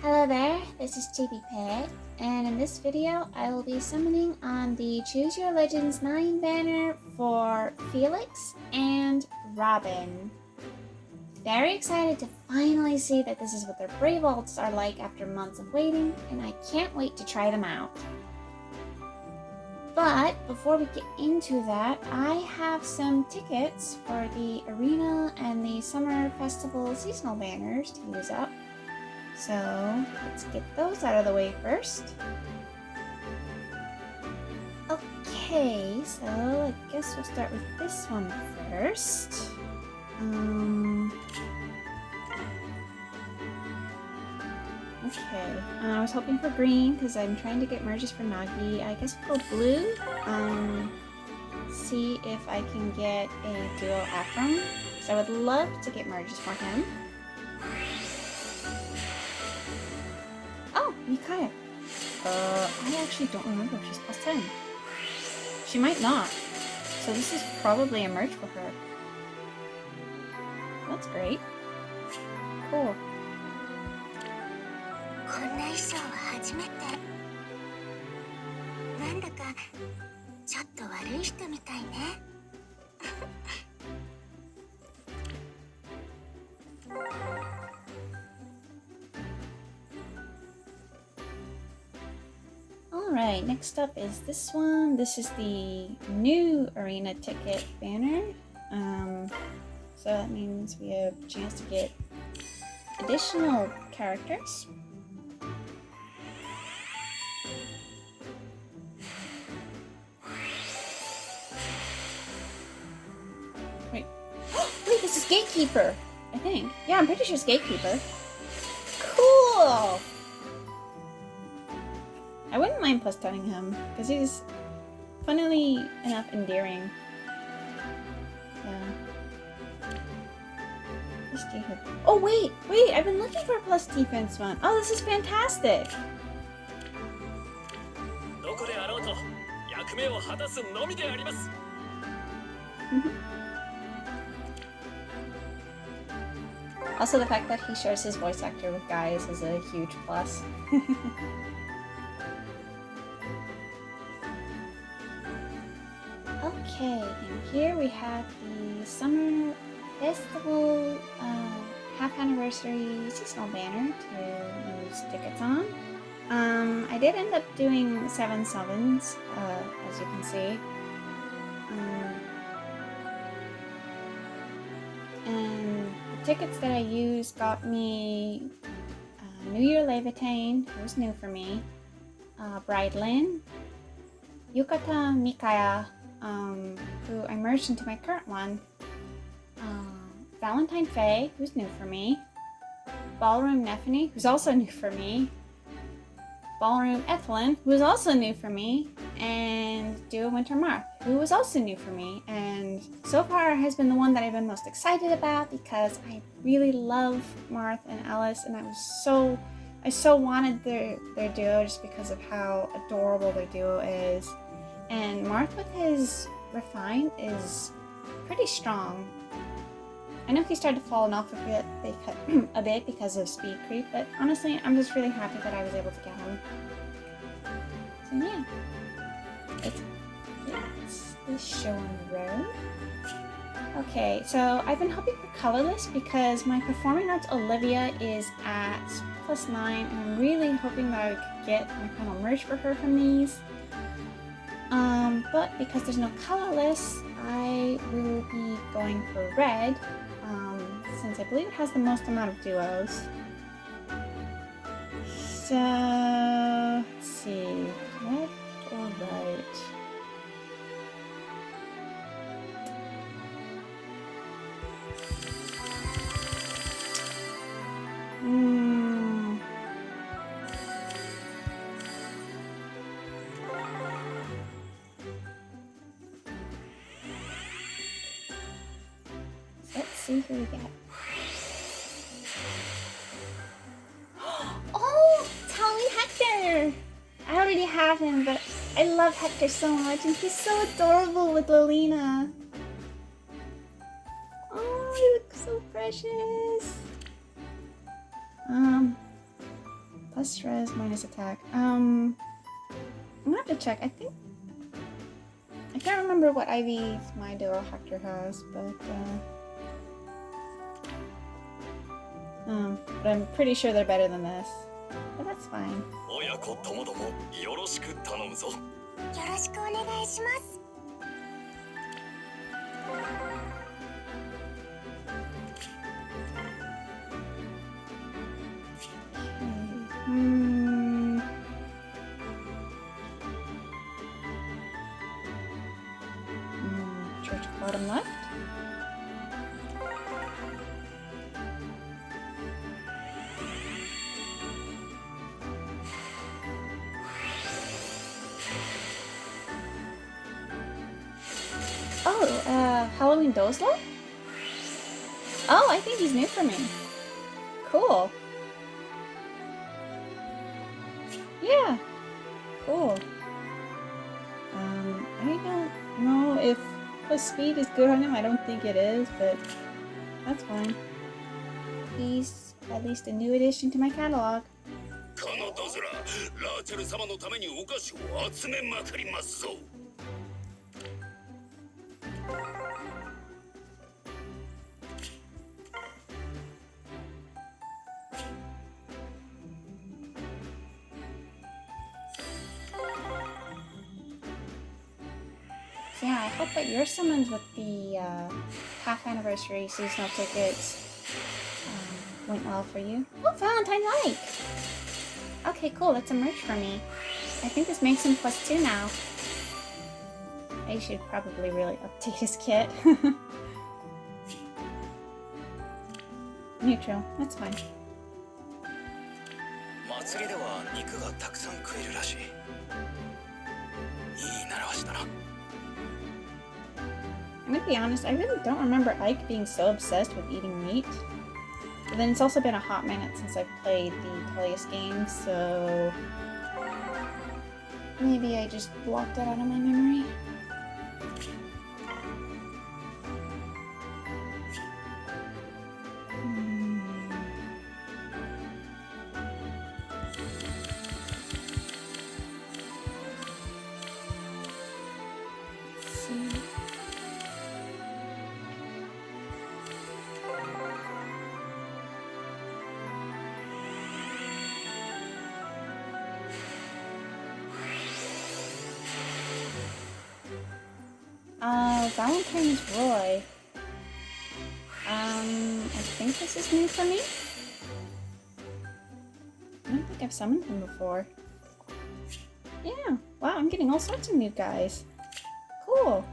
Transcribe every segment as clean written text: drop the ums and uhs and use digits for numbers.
Hello there, this is Chibi Pet, and in this video I will be summoning on the Choose Your Legends 9 banner for Felix and Robin. Very excited to finally see that this is what their Brave Alts are like after months of waiting, and I can't wait to try them out. But before we get into that, I have some tickets for the Arena and the Summer Festival seasonal banners to use up. So let's get those out of the way first. Okay, so I guess we'll start with this one first. Okay, I was hoping for green because I'm trying to get merges for Nagi. I guess we'll go blue. See if I can get a duo Afram. So I would love to get merges for him. Oh, Mikaya. I actually don't remember if she's plus 10. She might not. So this is probably a merge for her. That's great. Cool. Alright, next up is this one. This is the new arena ticket banner. So that means we have a chance to get additional characters. Wait. Wait, this is Gatekeeper, I think. Yeah, I'm pretty sure it's Gatekeeper. Cool! I wouldn't mind plus turning him, because he's funnily enough endearing. Yeah. Oh wait! I've been looking for a plus defense one. Oh, this is fantastic! Also, the fact that he shares his voice actor with guys is a huge plus. Okay, and here we have the Summer Festival half anniversary seasonal banner to use tickets on. I did end up doing 7 summons, as you can see. And the tickets that I used got me New Year Levitain, who was new for me, Bridlin, Yukata Mikaya, who I merged into my current one, Valentine Faye, who's new for me, Ballroom Nephany, who's also new for me, Ballroom Ethelyn, who is also new for me, and Duo Winter Mark, who was also new for me, and so far has been the one that I've been most excited about because I really love Marth and Alice, and I so wanted their duo just because of how adorable their duo is. And Marth with his Refine is pretty strong. I know he started falling off a bit because of speed creep, but honestly, I'm just really happy that I was able to get him. So yeah, it's the show on the road. Okay, so I've been hoping for colorless because my Performing Arts Olivia is at plus 9, and I'm really hoping that I could get my final merge for her from these. But because there's no colorless, I will be going for red, since I believe it has the most amount of duos. So, let's see, left or right? Let's see who we get. Oh, Tommy Hector! I already have him, but I love Hector so much, and he's so adorable with Lolina. Oh, he looks so precious. Plus res, minus attack. I'm gonna have to check. I can't remember what IVs my duo Hector has, but I'm pretty sure they're better than this. But that's fine. Church bottom left. Oh, Halloween Dozlo? Oh, I think he's new for me. Cool. Yeah. Cool. I don't know if plus speed is good on him. I don't think it is, but that's fine. He's at least a new addition to my catalog. So yeah, I hope that your summons with the half anniversary seasonal tickets went well for you. Oh, Valentine like! Okay, cool, that's a merch for me. I think this makes him +2 now. I should probably really update his kit. Neutral, that's fine. I'm gonna be honest, I really don't remember Ike being so obsessed with eating meat. But then it's also been a hot minute since I've played the Tullius games, so maybe I just blocked it out of my memory. Valentine is Roy. I think this is new for me. I don't think I've summoned him before. Yeah, wow, I'm getting all sorts of new guys. Cool.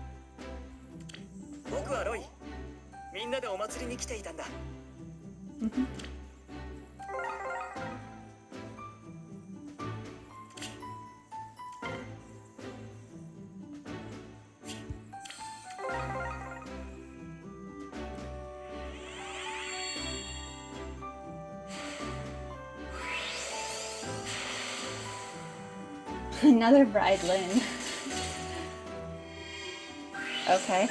Another bride Lynn. Okay.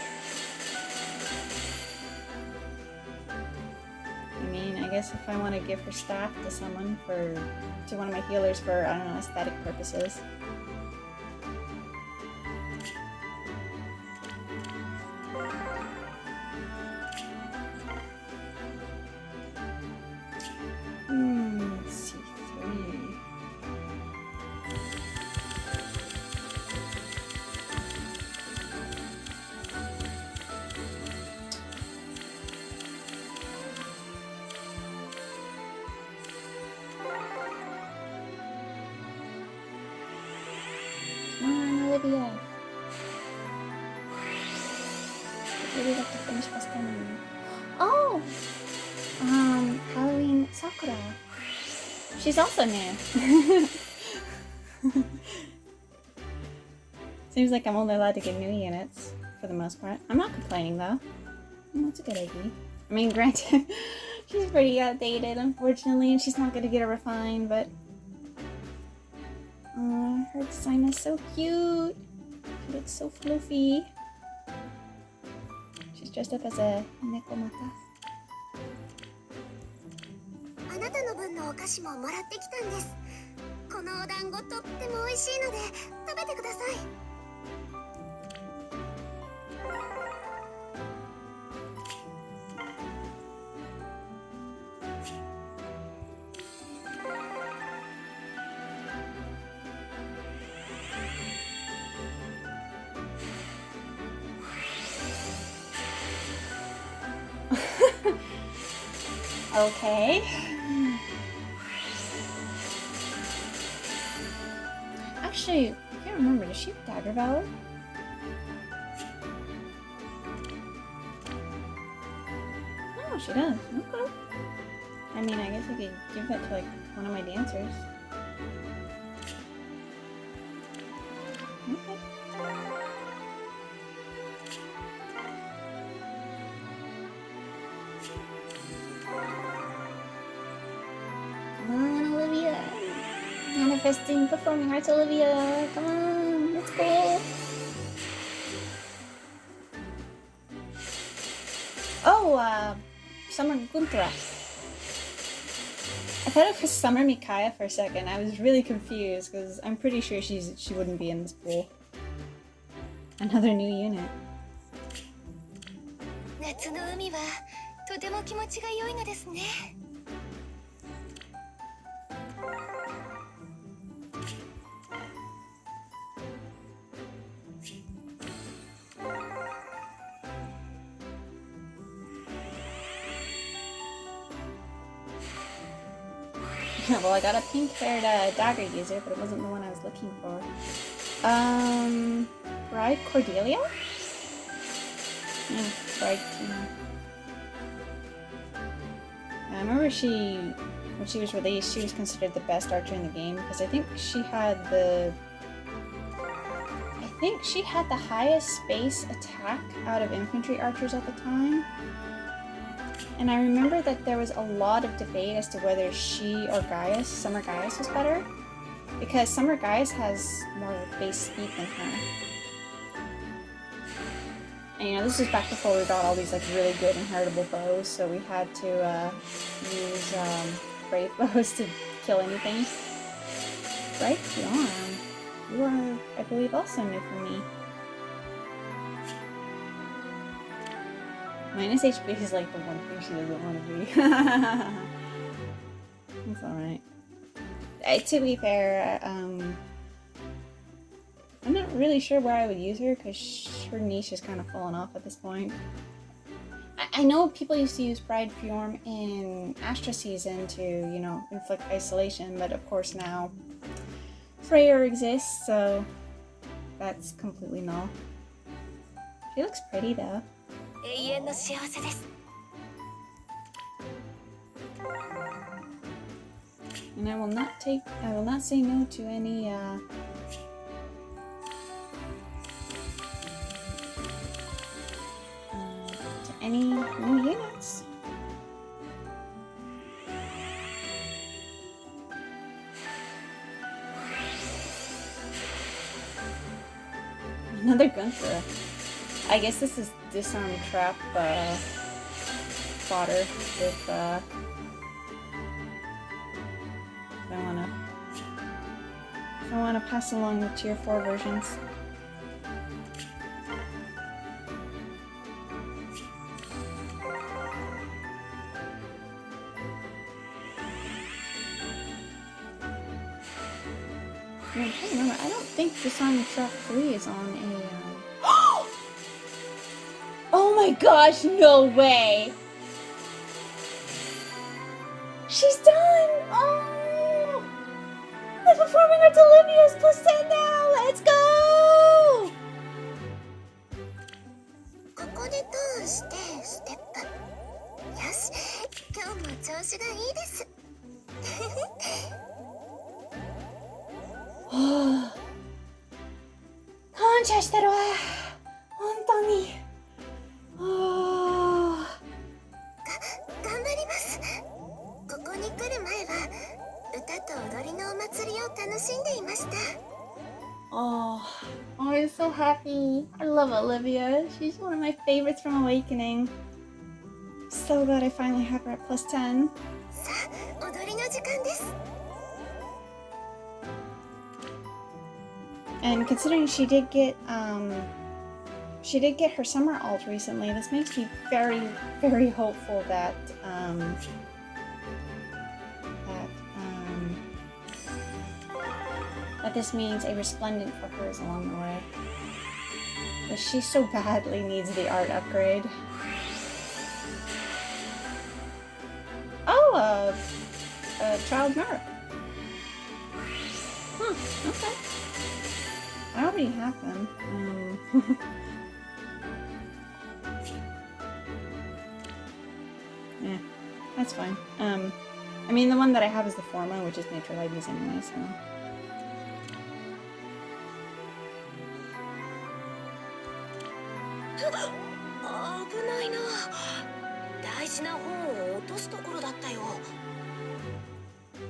I mean, I guess if I want to give her staff to someone to one of my healers for, I don't know, aesthetic purposes. Let's see, 3. Olivia. I'd really like to finish Boston. Oh! Halloween Sakura. She's also new. Seems like I'm only allowed to get new units, for the most part. I'm not complaining, though. That's a good idea. I mean, granted, she's pretty outdated, unfortunately, and she's not going to get a refine, but... her design is so cute. She looks so fluffy. She's dressed up as a Nekomata. このお団子とっても美味しいので食べてください。Okay. Actually, I can't remember. Does she have Dagger Valor? Oh, she does. Okay. I mean, I guess I could give that to like one of my dancers. Okay. Come on, Olivia. Manifesting performing arts, Olivia. Come on, let's go. Oh, Summer Guntra. I thought it was Summer Micaiah for a second. I was really confused because I'm pretty sure she wouldn't be in this pool. Another new unit. 夏の海はとても気持ちが良いのですね。Well, I got a pink-haired dagger user, but it wasn't the one I was looking for. Bride Cordelia? Yeah, Bride Tina. I remember when she was released, she was considered the best archer in the game because I think she had the highest space attack out of infantry archers at the time. And I remember that there was a lot of debate as to whether she or Gaius, Summer Gaius, was better. Because Summer Gaius has more base speed than her. And you know, this was back before we got all these like really good inheritable bows, so we had to use brave bows to kill anything. Right arm. You are, I believe, also new for me. Minus HP is like the one thing she doesn't want to be. It's alright. To be fair, I'm not really sure where I would use her because her niche is kind of fallen off at this point. I know people used to use Bride Fjorm in Astra Season to, you know, inflict isolation, but of course now Freyr exists, so that's completely null. She looks pretty though. 永遠の幸せです。 And I will not say no to any new units. Another Gunther. I guess this is disarm trap fodder if I wanna pass along the tier 4 versions. I'm trying to remember. I don't think Disarm Trap 3 is on a. Oh my gosh! No way! She's done! Oh! The performing arts Olivia is +10 now! Let's go! ここでターンしてステップ。よし、今日も調子がいいです。感謝してるわ。本当に。頑張ります。ここに来る前は歌と踊りのお祭りを楽しんでいました。Oh, I'm so happy. I love Olivia. She's one of my favorites from Awakening. So glad I finally have her at +10. さあ、踊りの時間です。And considering she did get her summer alt recently, this makes me very, very hopeful that that this means a resplendent for hers along the way. But she so badly needs the art upgrade. Oh, a child merc. Huh, okay. I already have them. Yeah, that's fine. I mean, the one that I have is the Forma, which is Nature Ladies anyway, so...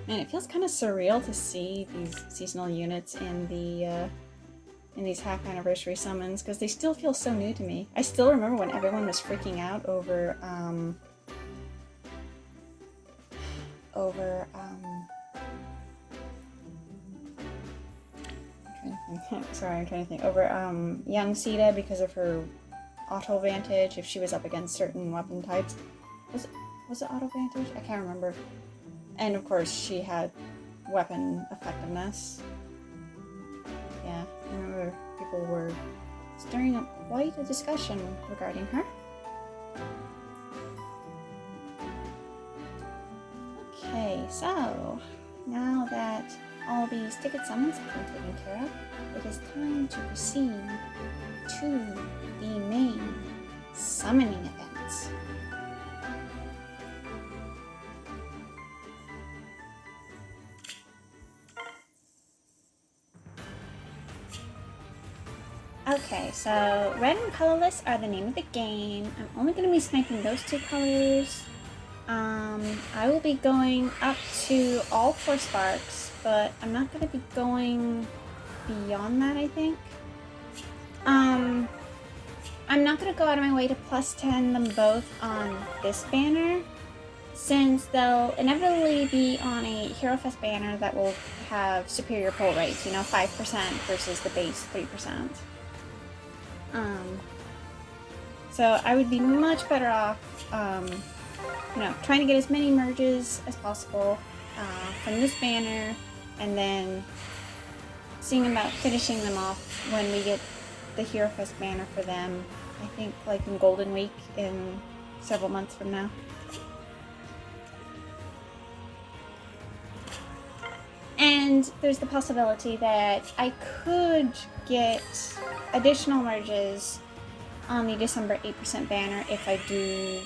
Man, it feels kind of surreal to see these seasonal units in these half anniversary summons, because they still feel so new to me. I still remember when everyone was freaking out over I'm trying to think. Over young Sita because of her auto vantage if she was up against certain weapon types. Was it auto vantage? I can't remember. And of course she had weapon effectiveness. Yeah, I remember people were stirring up quite a discussion regarding her. Okay, so now that all these ticket summons have been taken care of, it is time to proceed to the main summoning events. Okay, so red and colorless are the name of the game. I'm only going to be sniping those two colors. I will be going up to all 4 sparks, but I'm not going to be going beyond that, I think. I'm not going to go out of my way to +10 them both on this banner, since they'll inevitably be on a Hero Fest banner that will have superior pull rates, 5% versus the base 3%. So I would be much better off, trying to get as many merges as possible from this banner, and then seeing about finishing them off when we get the Hero Fest banner for them. I think like in Golden Week in several months from now. And there's the possibility that I could get additional merges on the December 8% banner if I do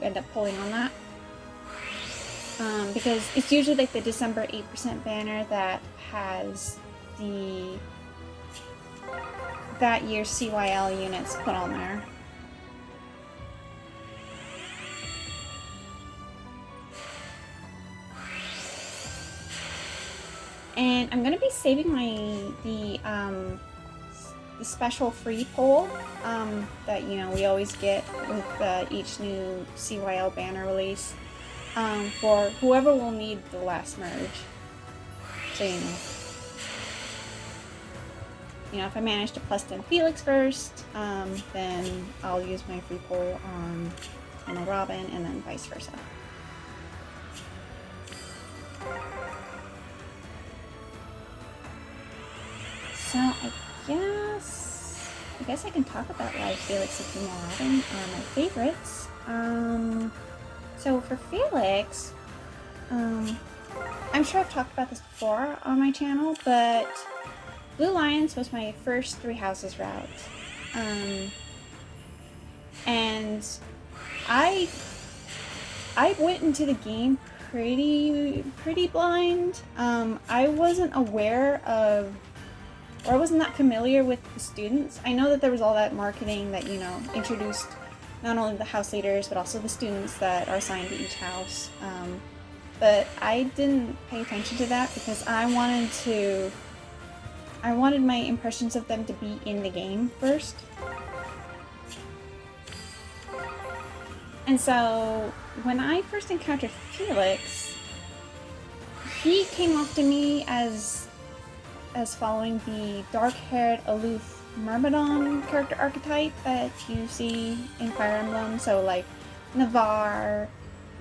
end up pulling on that. Because it's usually like the December 8% banner that has that year's CYL units put on there. And I'm gonna be saving the special free poll that we always get with each new CYL banner release for whoever will need the last merge. So if I manage to +10 Felix first, then I'll use my free poll on Robin, and then vice versa. So I guess I can talk about why Felix and Female Robin are my favorites. So for Felix, I'm sure I've talked about this before on my channel, but Blue Lions was my first 3 houses route. And I went into the game pretty blind. I wasn't aware of, or I wasn't that familiar with the students. I know that there was all that marketing that, introduced not only the house leaders, but also the students that are assigned to each house. But I didn't pay attention to that because I wanted my impressions of them to be in the game first. And so when I first encountered Felix, he came off to me as as following the dark-haired, aloof Myrmidon character archetype that you see in Fire Emblem. So like Navarre,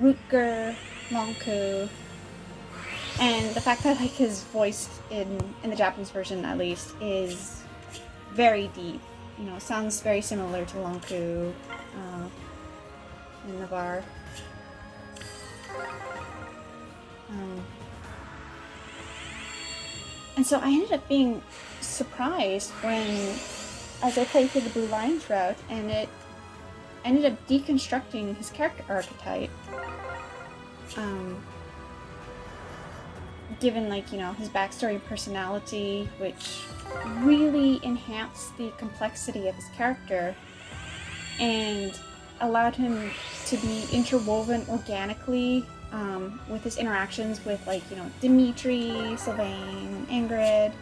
Rutger, Lonku, and the fact that like his voice in the Japanese version at least is very deep. You know, sounds very similar to Lonku and Navarre. And so I ended up being surprised as I played through the Blue Lions route, and it ended up deconstructing his character archetype. Given, like, you know, his backstory and personality, which really enhanced the complexity of his character and allowed him to be interwoven organically with his interactions with, like, you know, Dimitri, Sylvain, Ingrid.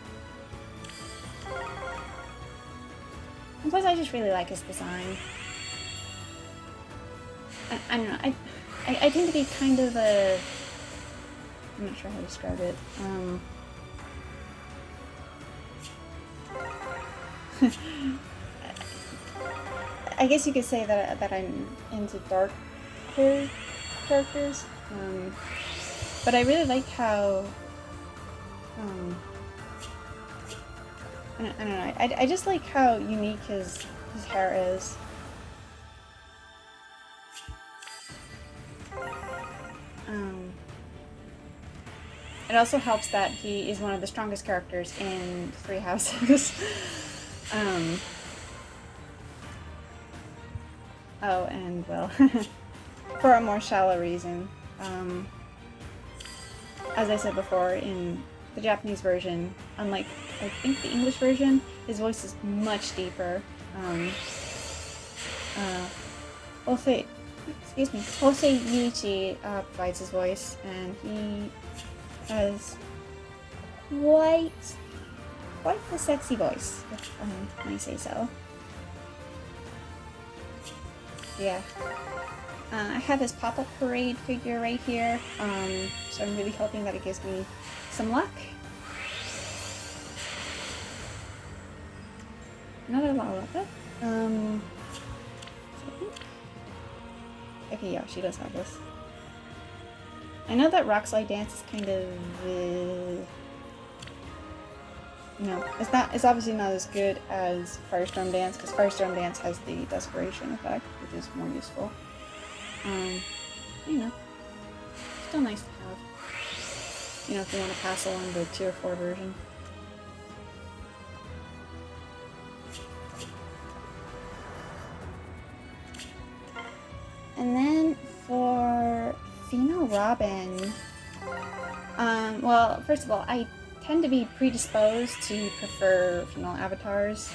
And plus, I just really like his design. I don't know, I tend to be kind of a... I'm not sure how to describe it. I guess you could say that I'm into dark hair characters. But I really like how I don't know. I just like how unique his hair is. It also helps that he is one of the strongest characters in Three Houses. Oh, and well, for a more shallow reason. As I said before, in the Japanese version, unlike I think the English version, his voice is much deeper. Hosei Yuichi provides his voice, and he has quite the sexy voice, if I may say so. Yeah. I have his pop-up parade figure right here, so I'm really hoping that it gives me some luck. Another Lalapa. Okay, yeah, she does have this. I know that Rock Slide Dance is kind of, no, it's obviously not as good as Firestorm Dance, because Firestorm Dance has the Desperation effect, which is more useful. You know, still nice to have. You know, if you want to pass along the Tier 4 version. And then for female Robin, well, first of all, I tend to be predisposed to prefer female avatars.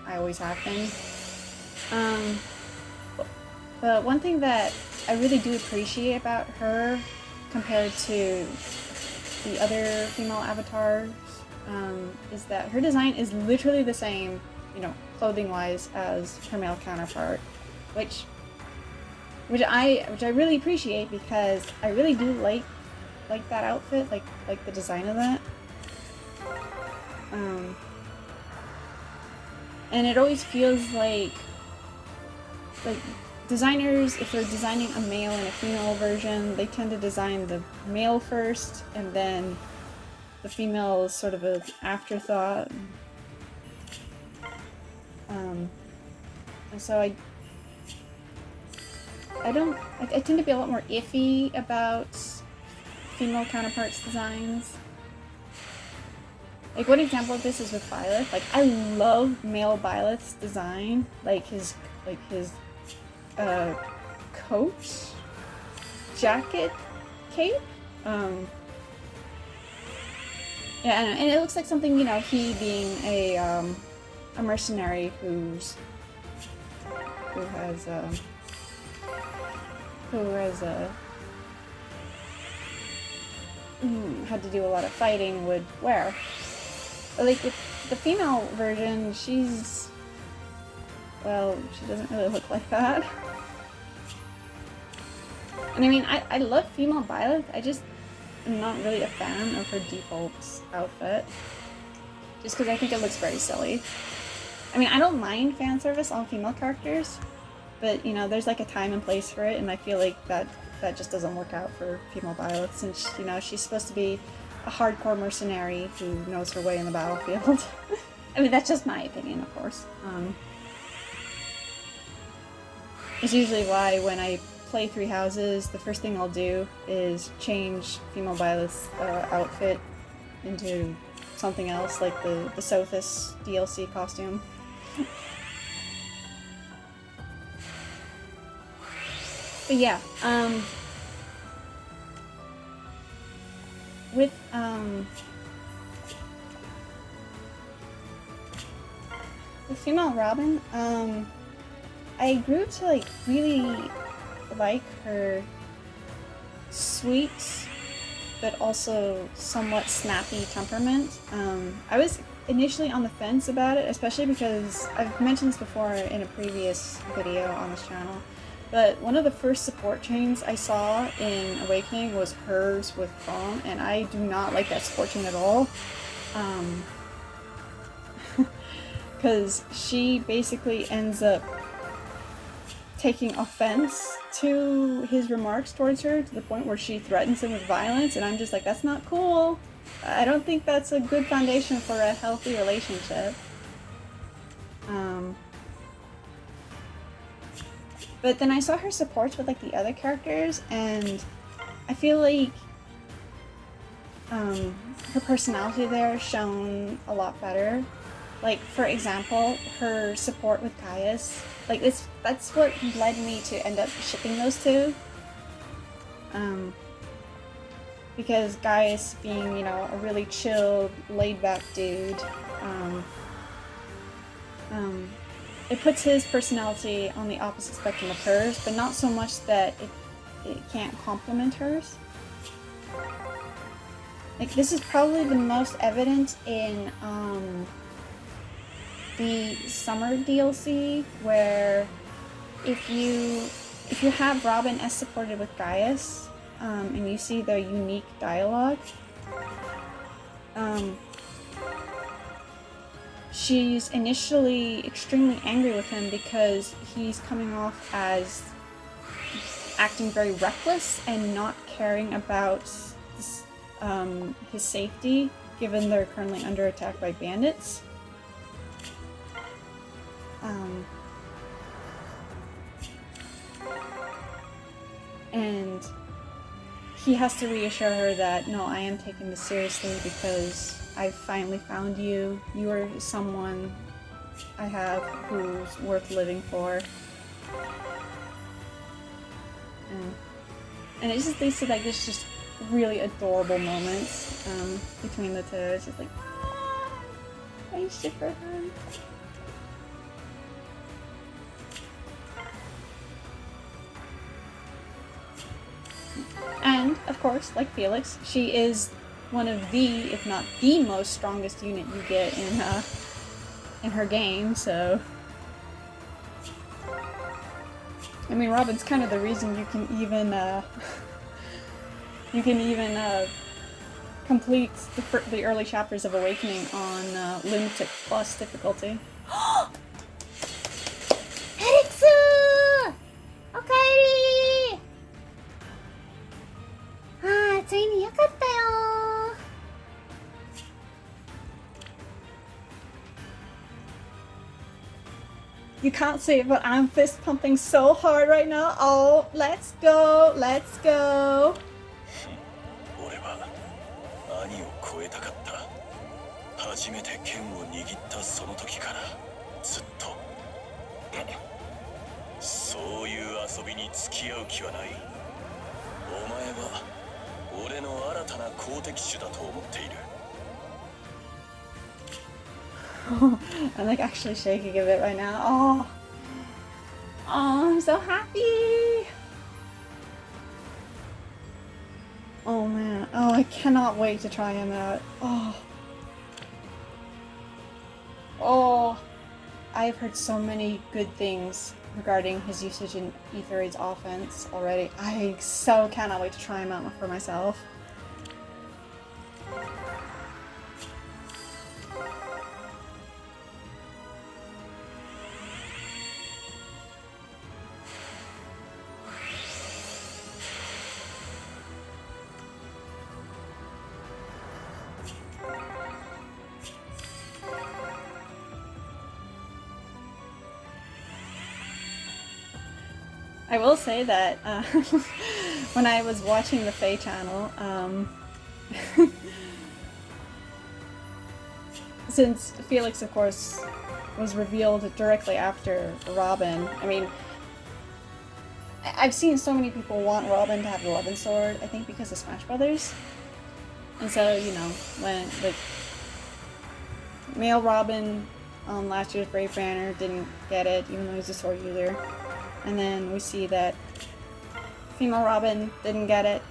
I always have been. But one thing that I really do appreciate about her compared to the other female avatars is that her design is literally the same, you know, clothing-wise as her male counterpart, which I really appreciate, because I really do like that outfit, like the design of that. And it always feels like designers, if they're designing a male and a female version, they tend to design the male first, and then the female is sort of an afterthought. And so I tend to be a lot more iffy about female counterparts' designs. Like, one example of this is with Byleth. Like, I love male Byleth's design. Like his coat, jacket, cape. Yeah, and it looks like something, you know, he being a mercenary who has had to do a lot of fighting would wear. But like with the female version, she's, well, she doesn't really look like that. And I mean, I love female Byleth, I just am not really a fan of her default outfit. just because I think it looks very silly. I mean, I don't mind fan service on female characters, but you know, there's like a time and place for it, and I feel like that just doesn't work out for female Violet, since you know she's supposed to be a hardcore mercenary who knows her way in the battlefield. I mean, that's just my opinion, of course. It's usually why when I play Three Houses, the first thing I'll do is change female Violet's outfit into something else, like the Sothis DLC costume. But yeah, with female Robin, I grew to like really like her sweet but also somewhat snappy temperament. I was initially on the fence about it, especially because I've mentioned this before in a previous video on this channel, but one of the first support chains I saw in Awakening was hers with Prom, and I do not like that support chain at all. Because she basically ends up taking offense to his remarks towards her to the point where she threatens him with violence, and I'm just like, that's not cool. I don't think that's a good foundation for a healthy relationship. But then I saw her supports with like the other characters, and I feel like her personality there shone a lot better. Like, for example, her support with Gaius. Like, that's what led me to end up shipping those two. Because Gaius being, you know, a really chill, laid-back dude, it puts his personality on the opposite spectrum of hers, but not so much that it can't complement hers. Like, this is probably the most evident in, the summer DLC, where if you have Robin as supported with Gaius, and you see their unique dialogue, she's initially extremely angry with him because he's coming off as acting very reckless and not caring about his safety, given they're currently under attack by bandits. And he has to reassure her that, no, I am taking this seriously because I've finally found you. You are someone I have who's worth living for. And it just leads to like this just really adorable moments between the two. It's just like, I ship her. And, of course, like Felix, she is one of the, if not the most strongest unit you get in her game, so... I mean, Robin's kind of the reason you can even, complete the early chapters of Awakening on Lunatic Plus difficulty. Felix! Okaeri! ああ、ついによかったよ。You can't see it, but I'm fist pumping so hard right now. Oh, let's go, let's go. 俺は兄を超えたかった。初めて剣を握ったその時からずっと。そういう遊びに付き合う気はない。お前は俺の新たな好敵手だと思っている。I'm like actually shaking a bit right now. Oh, I'm so happy. Oh man, oh, I cannot wait to try him out. Oh, I've heard so many good things regarding his usage in Ether Raid's offense already. I so cannot wait to try him out for myself. I will say that when I was watching the Fae channel, since Felix, of course, was revealed directly after Robin, I mean, I've seen so many people want Robin to have the 11 sword, I think because of Smash Brothers. And so, you know, when, like, male Robin on last year's Brave Banner didn't get it, even though he's a sword user. And then we see that female Robin didn't get it.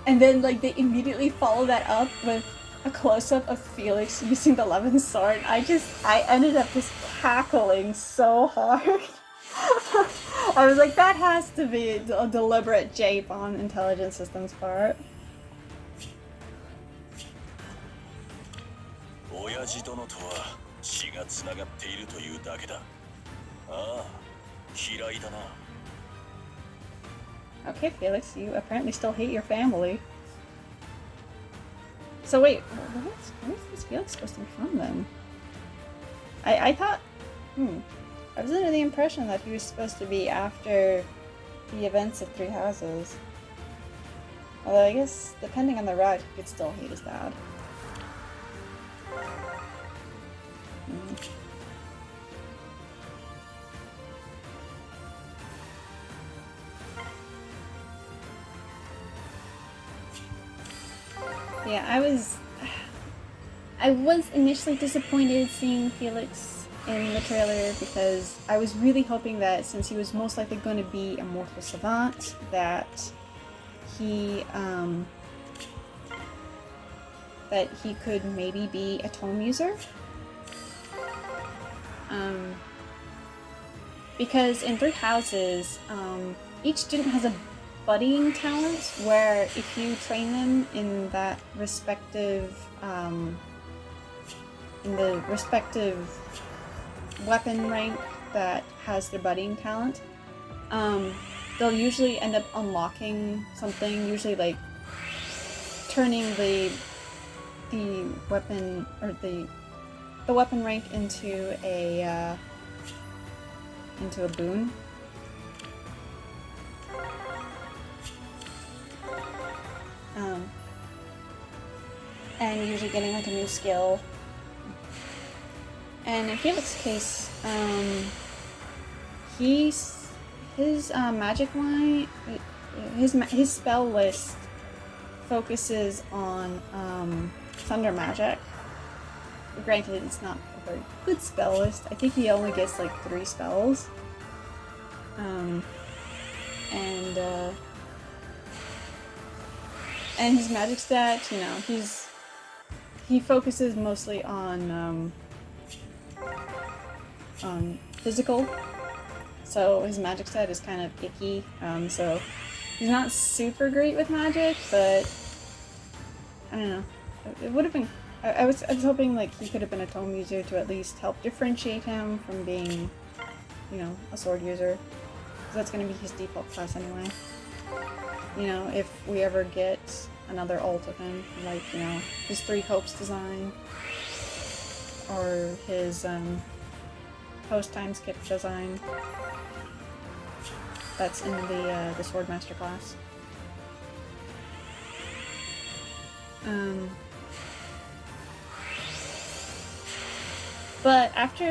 And then, like, they immediately follow that up with a close-up of Felix using the 11 sword. I ended up just cackling so hard. I was like, that has to be a deliberate jape on Intelligent Systems' part. 親父殿とは血がつながっているというだけだ。ああ、嫌いだな。 Okay, Felix, you apparently still hate your family. So wait, where's this Felix supposed to be from then? I thought, I was under the impression that he was supposed to be after the events of Three Houses. Although I guess, depending on the route, he could still hate his dad. Yeah, I was initially disappointed seeing Felix in the trailer because I was really hoping that since he was most likely going to be a mortal savant, that he could maybe be a tome user. Because in Three Houses, each student has a buddying talent where if you train them in that respective weapon rank that has their buddying talent, they'll usually end up unlocking something, usually like turning the weapon or the weapon rank into a boon. And usually getting like a new skill. And in Felix's case, his magic line, his spell list focuses on thunder magic. Granted, it's not a very good spell list. I think he only gets like 3 spells. And his magic stat, you know, he focuses mostly on physical. So his magic stat is kind of icky. So he's not super great with magic, but I don't know. It would have been. I was hoping like he could have been a tome user to at least help differentiate him from being, you know, a sword user. Because that's going to be his default class anyway. You know, if we ever get another ult of him, like, you know, his 3 Hopes design, or his post time skip design, that's in the Swordmaster class. But after,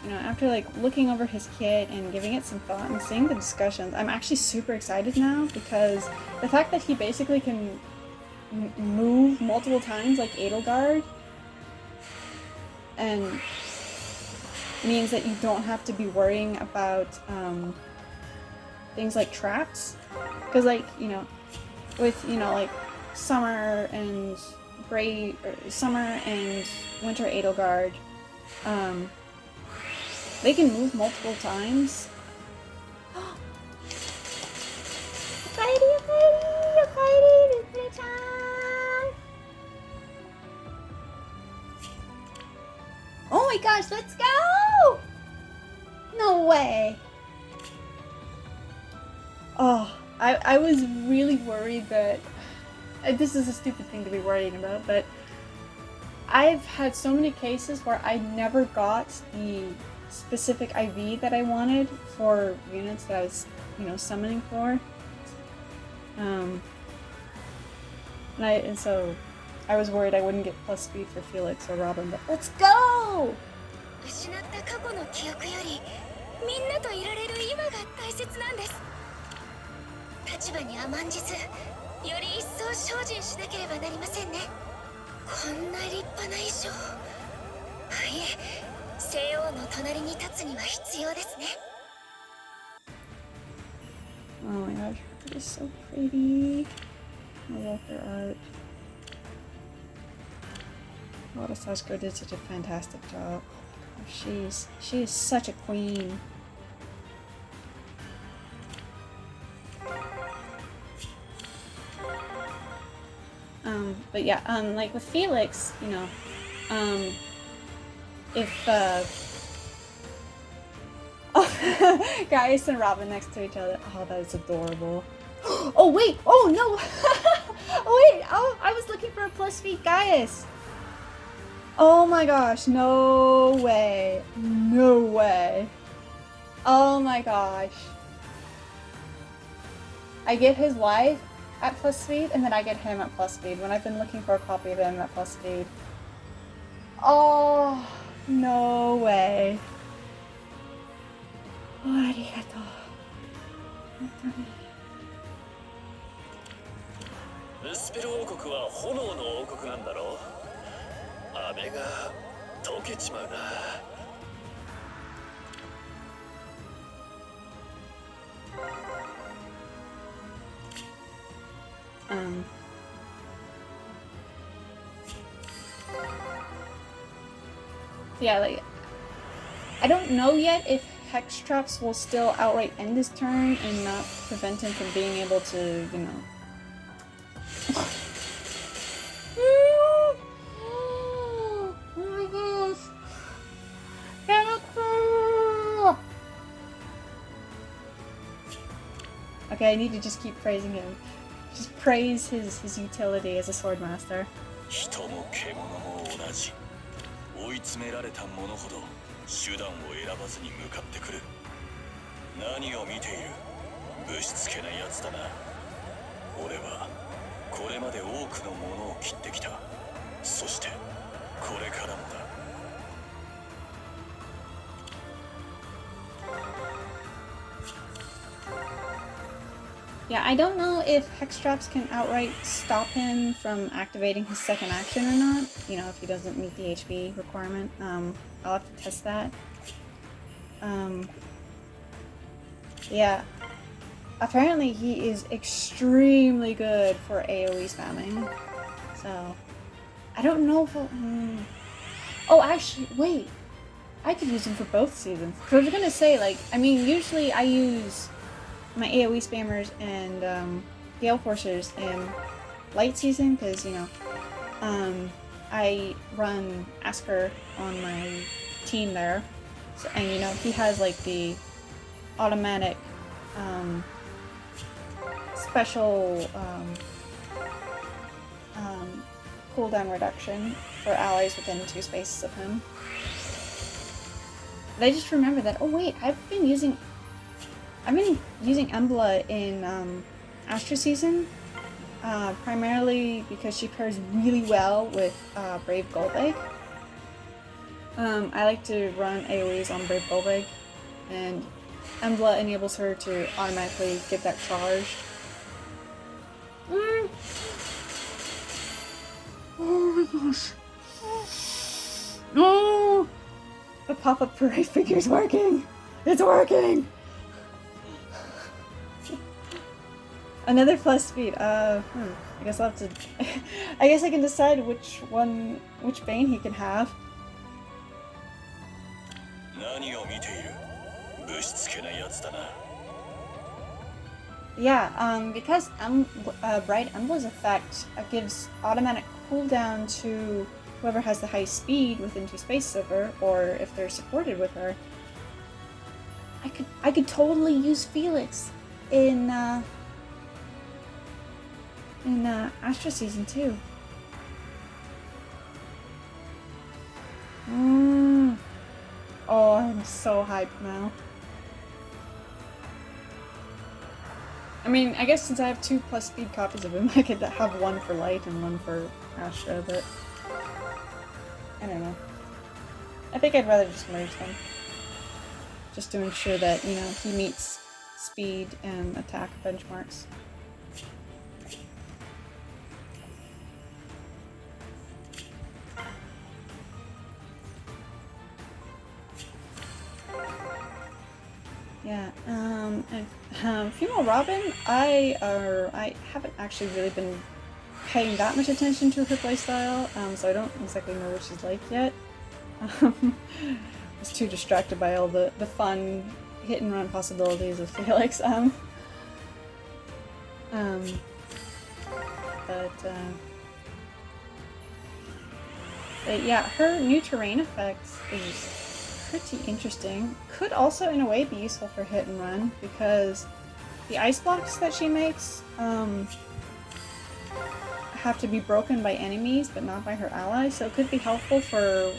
you know, after like looking over his kit and giving it some thought and seeing the discussions, I'm actually super excited now because the fact that he basically can move multiple times like Edelgard and means that you don't have to be worrying about things like traps. Because like, you know, with, you know, like Summer and Winter Edelgard, they can move multiple times. Oh my gosh, let's go! No way! Oh, I was really worried that... This is a stupid thing to be worrying about, but I've had so many cases where I never got the specific IV that I wanted for units that I was, summoning for. And so I was worried I wouldn't get plus speed for Felix or Robin, but let's go! 失った過去の記憶よりみんなといられる今が大切なんです。立場に甘んじず、より一層精進しなければなりませんね。こんな立派な衣装、いえ、西王の隣に立つには必要ですね。Oh my gosh, it is so pretty. I love her art. Lotta Sasuke did such a fantastic job. She is such a queen. But yeah, like with Felix, if oh, Gaius and Robin next to each other. Oh, that is adorable. Oh wait! Oh no! Oh wait! Oh, I was looking for a plus feet Gaius. Oh my gosh! No way! No way! Oh my gosh! I get his wife at plus speed, and then I get him at plus speed when I've been looking for a copy of him at plus speed. Oh, no way. Oh, arigato. ウスペル王国は炎の王国なんだろう。飴が溶けちまうな。Yeah, like, I don't know yet if Hex Traps will still outright end his turn and not prevent him from being able to, Oh my gosh! Okay, I need to just keep praising him. Just praise his utility as a swordmaster. 人も獣も同じ。追い詰められた者ほど手段を選ばずに向かってくる。何を見ている？ぶしつけなやつだな。俺はこれまで多くのものを切ってきた。そしてこれからもだ。Yeah, I don't know if Hex Traps can outright stop him from activating his second action or not. If he doesn't meet the HP requirement. I'll have to test that. Yeah. Apparently he is extremely good for AoE spamming. So, I don't know if Oh, actually, wait. I could use him for both seasons. So I was gonna say, usually I use my AoE spammers and Gale Forcers in light season because I run Asker on my team there, so, and he has like the automatic special cooldown reduction for allies within 2 spaces of him. But I just remember that. Oh wait, I've been using Emblem in Astra season, primarily because she pairs really well with Brave Golbeg. I like to run AoEs on Brave Golbeg, and Emblem enables her to automatically get that charge. Oh my gosh. No! The pop-up parade figure's working! It's working! Another plus speed. I guess I'll have to. I guess I can decide which Bane he can have. Yeah, because Bright Emblem's effect gives automatic cooldown to whoever has the highest speed within 2 spaces of her, or if they're supported with her. I could totally use Felix in Astra season 2. Oh, I'm so hyped now. I mean, I guess since I have 2+ speed copies of him, I could have one for Light and one for Astra, but I don't know. I think I'd rather just merge them. Just to ensure that, you know, he meets speed and attack benchmarks. Yeah, Female Robin, I haven't actually really been paying that much attention to her playstyle, so I don't exactly know what she's like yet. I was too distracted by all the fun hit and run possibilities of Felix. But yeah, her new terrain effects is pretty interesting. Could also, in a way, be useful for hit and run because the ice blocks that she makes have to be broken by enemies, but not by her allies. So it could be helpful for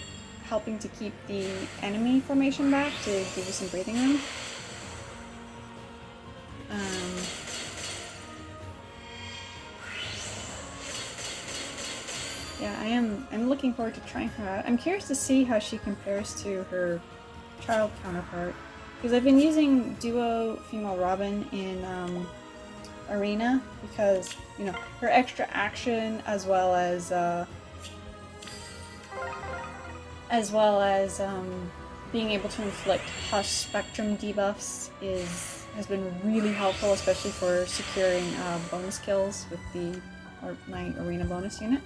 helping to keep the enemy formation back to give you some breathing room. Yeah, I'm looking forward to trying her out. I'm curious to see how she compares to her child counterpart. Because I've been using duo female Robin in Arena because, you know, her extra action as well as being able to inflict hush spectrum debuffs has been really helpful, especially for securing bonus kills with my Arena bonus unit.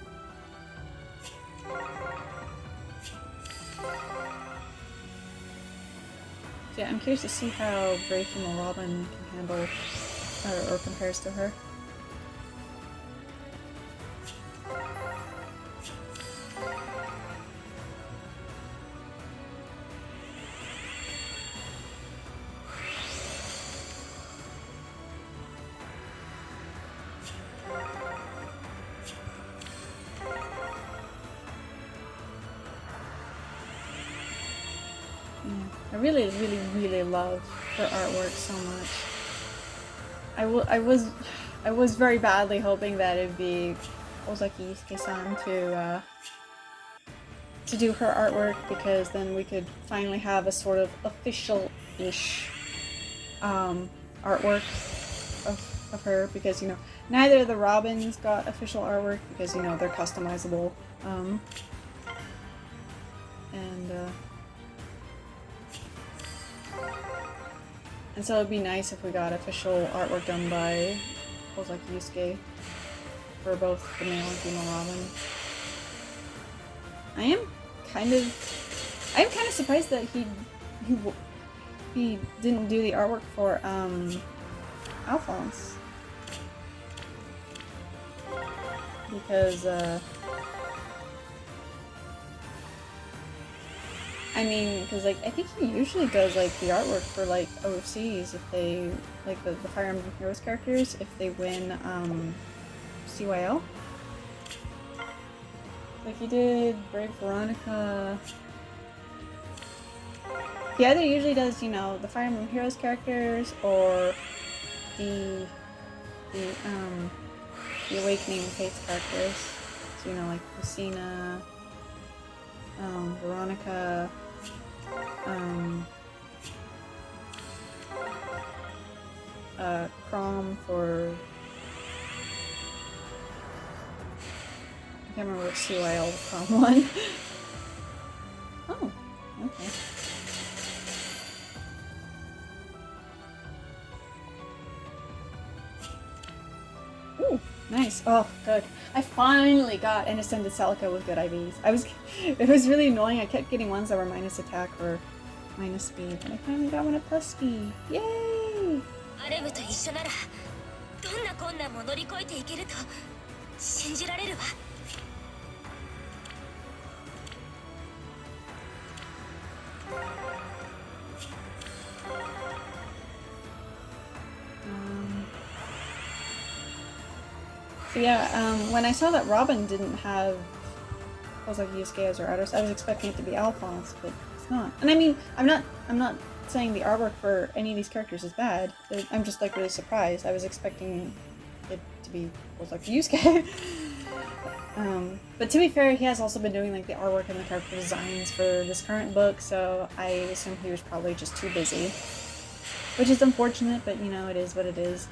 Yeah, I'm curious to see how Brave Female Robin can handle or compares to her. I really, really, really love her artwork so much. I was very badly hoping that it'd be Ozaki Yusuke-san to do her artwork, because then we could finally have a sort of official-ish artwork of her, because, you know, neither of the Robins got official artwork because, you know, they're customizable. And so it'd be nice if we got official artwork done by Ozaki Yusuke for both the male and female Robin. I am kind of surprised that he didn't do the artwork for Alphonse, because I mean, because like I think he usually does like the artwork for like OFCs if they like the Fire Emblem Heroes characters if they win CYL. Like he did Brave Veronica. He either usually does, you know, the Fire Emblem Heroes characters or the Awakening Fates characters. So, you know, like Lucina, Veronica, Crom for... I can't remember which CYL Crom one. Oh, okay. Ooh, nice. Oh, good. I finally got an Ascended Celica with good IVs. It was really annoying. I kept getting ones that were minus attack or minus speed, but I finally got one at plus speed. Yay! So yeah, when I saw that Robin didn't have Ozaki Yusuke as her artist, I was expecting it to be Alphonse, but it's not. And I mean, I'm not saying the artwork for any of these characters is bad. I'm just like really surprised. I was expecting it to be most like Yusuke. But to be fair, he has also been doing like the artwork and the character designs for this current book, so I assume he was probably just too busy. Which is unfortunate, but you know, it is what it is.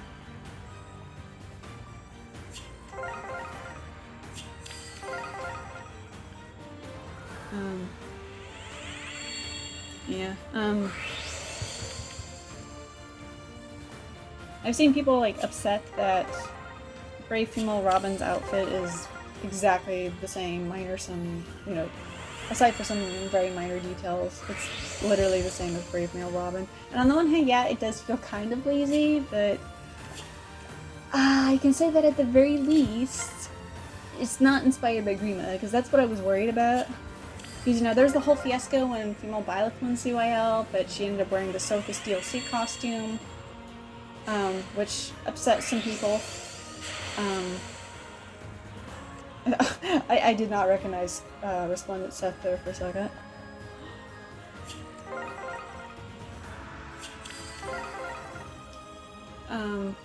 Yeah, I've seen people like upset that Brave Female Robin's outfit is exactly the same, minor some, you know, aside for some very minor details, it's literally the same as Brave Male Robin. And on the one hand, yeah, it does feel kind of lazy, but I can say that at the very least, it's not inspired by Grima, because that's what I was worried about. Because, you know, there's the whole fiasco when female Byleth won CYL, but she ended up wearing the Sophis DLC costume, which upset some people. I did not recognize Resplendent Seth there for a second. And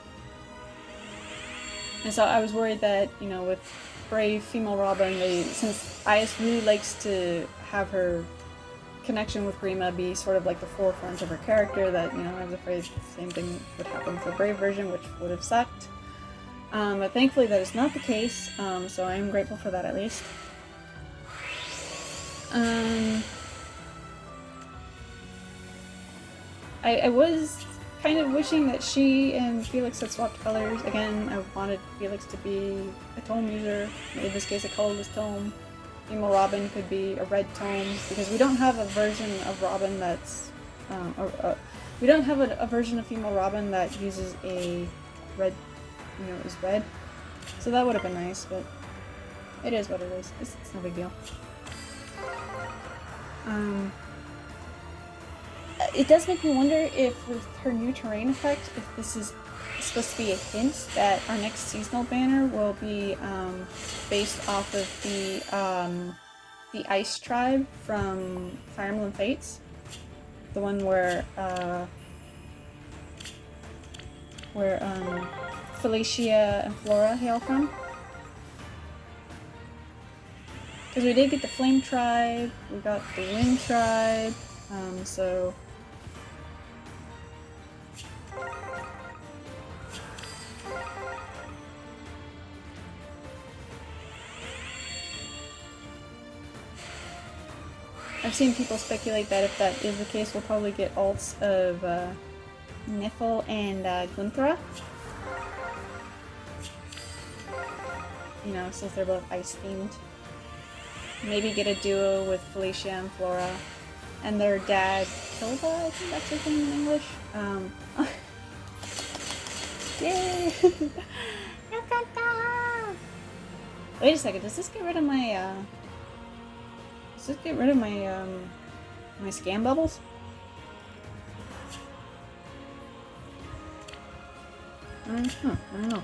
so I was worried that, you know, with Brave Female Robin, since Ias really likes to have her connection with Grima be sort of like the forefront of her character, that, you know, I was afraid the same thing would happen with the Brave version, which would have sucked. But thankfully that is not the case, so I am grateful for that at least. I was kind of wishing that she and Felix had swapped colors. Again, I wanted Felix to be a tome user, in this case a colorless tome. Female Robin could be a red tome, because we don't have a version of Robin that's... we don't have a version of Female Robin that uses a red, you know, is red. So that would have been nice, but it is what it is. It's no big deal. It does make me wonder if with her new terrain effect, if this is supposed to be a hint that our next seasonal banner will be based off of the Ice Tribe from Fire Emblem Fates. The one where Felicia and Flora hail from. Because we did get the Flame Tribe, we got the Wind Tribe, so... I've seen people speculate that if that is the case, we'll probably get alts of Niffle and Gunthra. You know, since they're both ice themed. Maybe get a duo with Felicia and Flora. And their dad, Kilda, I think that's his name in English. Yay! Wait a second, does this get rid of my, does this get rid of my, my scan bubbles? I don't know.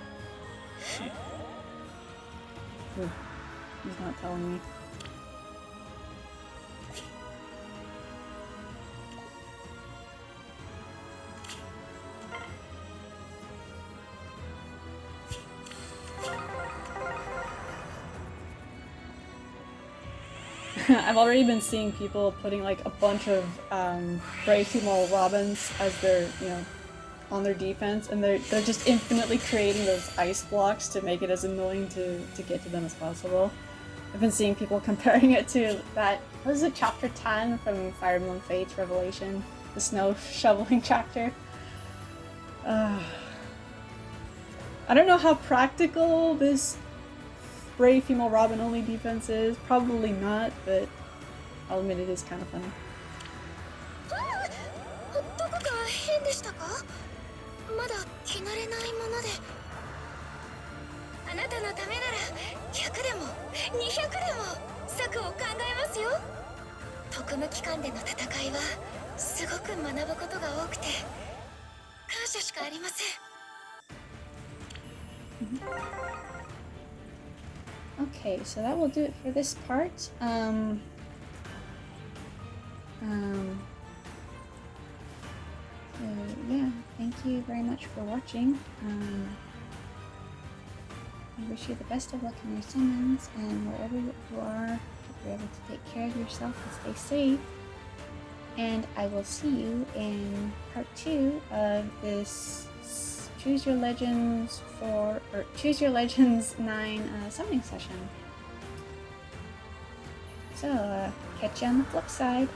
He's not telling me. I've already been seeing people putting like a bunch of Brave Female Robins as their, you know, on their defense, and they're just infinitely creating those ice blocks to make it as annoying to get to them as possible. I've been seeing people comparing it to that, what is it, chapter 10 from Fire Emblem Fates Revelation? The snow shoveling chapter. I don't know how practical this Brave Female Robin only defense is. Probably not, but I'll admit it is kind of funny. まだ着慣れないものであなたのためなら100でも200でも策を考えますよ特務機関での戦いはすごく学ぶことが多くて感謝しかありません Okay, so that will do it for this part. So yeah, thank you very much for watching. I wish you the best of luck in your summons, and wherever you are, you're able to take care of yourself and stay safe. And I will see you in part 2 of this Choose Your Legends 9 summoning session. So, catch you on the flip side.